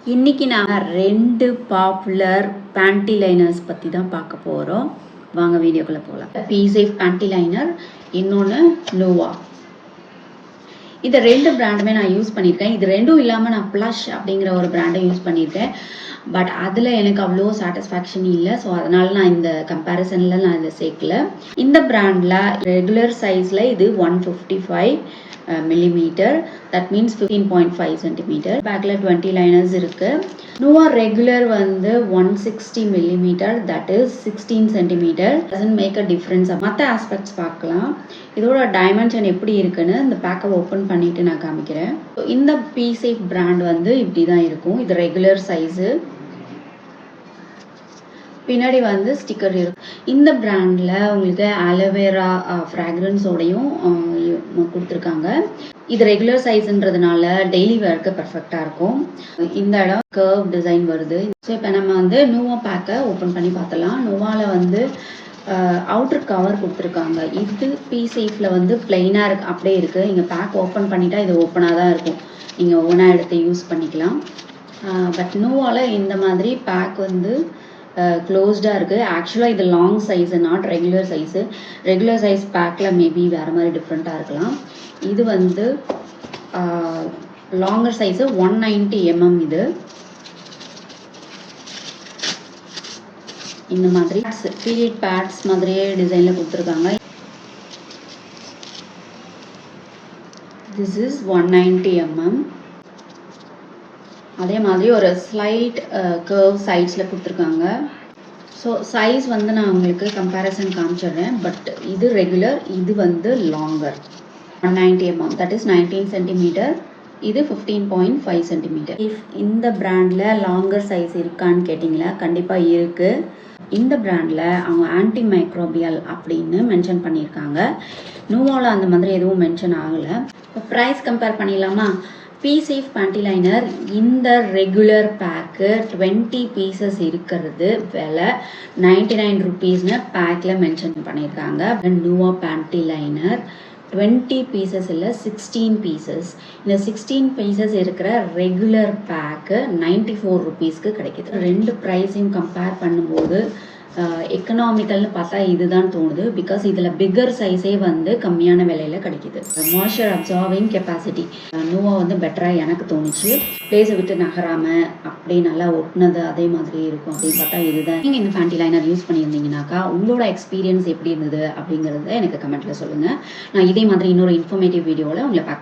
இன்னைக்கு நான் 2 popular bandy liners பற்றி தான் பார்க்க போகிறோம். வாங்க வீடியோக்குள்ளே போகலாம். பீசேஃப் பேண்டி லைனர், இன்னொன்று நோவா. இந்த 2 பிராண்டுமே நான் யூஸ் பண்ணியிருக்கேன். இது ரெண்டும் இல்லாமல் நான் ப்ளஷ் அப்படிங்கிற ஒரு பிராண்டை யூஸ் பண்ணியிருக்கேன். பட் அதில் எனக்கு அவ்வளோ சாட்டிஸ்ஃபேக்ஷன் இல்லை. ஸோ அதனால் நான் இந்த கம்பேரிசனில் நான் இதை சேர்க்கல. இந்த பிராண்டில் ரெகுலர் சைஸில் இது 155 millimeter, that means 15.5 centimeter. பேக்கில் 20 லைனர்ஸ் இருக்கு. நோவா ரெகுலர் வந்து 160 millimeter, that is 16 centimeter. doesn't make a difference. மற்ற ஆஸ்பெக்ட்ஸ் பார்க்கலாம். இதோட டைமென்ஷன் எப்படி இருக்குன்னு இந்த பேக்கை ஓப்பன் பண்ணிட்டு நான் காமிக்கிறேன். இந்த பீசேஃப் பிராண்ட் வந்து இப்படி தான் இருக்கும். இது ரெகுலர் சைஸு. பின்னாடி வந்து ஸ்டிக்கர் இருக்கும். இந்த பிராண்டில் உங்களுக்கு ஆலோவேரா ஃப்ராக்ரன்ஸோடையும் கொடுத்துருக்காங்க. இது ரெகுலர் சைஸ்ன்றதுனால டெய்லி வேர்க்கு பர்ஃபெக்டாக இருக்கும். இந்த இடம் கர்வ் டிசைன் வருது. ஸோ இப்போ நம்ம வந்து நோவா பேக்கை ஓப்பன் பண்ணி பார்த்தலாம். நோவாவில் வந்து அவுட்டர் கவர் கொடுத்துருக்காங்க. இது பீசேஃபில் வந்து பிளெயினாக இருக்கு, அப்படியே இருக்குது. நீங்கள் பேக் ஓப்பன் பண்ணிட்டா இது ஓப்பனாக தான் இருக்கும். நீங்கள் ஓனாக எடுத்து யூஸ் பண்ணிக்கலாம். பட் நோவாவில் இந்த மாதிரி பேக் வந்து க்ளோஸ்டாக இருக்குது. ஆக்சுவலாக இது long size, not regular size. Regular size பேக்கில் மேபி வேறு மாதிரி டிஃப்ரெண்ட்டாக இருக்கலாம். இது வந்து லாங்கர் சைஸு 190 mm. இது இந்த மாதிரி பீரியட் பேட்ஸ் மாதிரியே டிசைனில் கொடுத்துருக்காங்க. This is 190 mm. அதே மாதிரி ஒரு ஸ்லைட் கர்வ் சைட்ஸில் கொடுத்துருக்காங்க. ஸோ சைஸ் வந்து நான் உங்களுக்கு கம்பேரிசன் காமிச்சிடுறேன். பட் இது ரெகுலர், இது வந்து longer 190 mm, that is 19 centimeter. இது 15.5 centimeter. இந்த பிராண்டில் லாங்கர் சைஸ் இருக்கான்னு கேட்டிங்களா? கண்டிப்பாக இருக்குது. இந்த பிராண்டில் அவங்க ஆன்டி மைக்ரோபியல் அப்படின்னு மென்ஷன் பண்ணியிருக்காங்க. நோவாவில் அந்த மாதிரி எதுவும் மென்ஷன் ஆகலை. இப்போ ப்ரைஸ் கம்பேர் பண்ணிடலாமா? பீசேஃப் பேண்டி லைனர் இந்த ரெகுலர் பேக்கு 20 பீசஸ் இருக்கிறது விலை 99 rupeesனு பேக்கில் மென்ஷன் பண்ணியிருக்காங்க. நோவா பேண்டி லைனர் 20 பீசஸ் இல்லை, 16 பீசஸ். இந்த 16 பீசஸ் இருக்கிற ரெகுலர் பேக்கு 94 rupeesக்கு கிடைக்கிது. ரெண்டு ப்ரைஸையும் கம்பேர் பண்ணும்போது எக்கனாமிக்கல்னு பார்த்தா இதுதான் தோணுது. பிகாஸ் இதில் பிக்கர் சைஸே வந்து கம்மியான விலையில் கிடைக்கிது. மாய்ஸ்சர் அப்சார்பிங் கெப்பாசிட்டி நோவா வந்து பெட்டராக எனக்கு தோணுச்சு. பிளேஸை விட்டு நகராமல் அப்படியே நல்லா ஒட்டினது அதே மாதிரி இருக்கும் அப்படின்னு பார்த்தா இதுதான். நீங்கள் இந்த பேண்டி லைனர் யூஸ் பண்ணியிருந்தீங்கன்னாக்கா உங்களோட எக்ஸ்பீரியன்ஸ் எப்படி இருந்தது அப்படிங்கிறத எனக்கு கமெண்ட்டில் சொல்லுங்கள். நான் இதே மாதிரி இன்னொரு இன்ஃபர்மேட்டிவ் வீடியோவில் உங்களை பார்க்க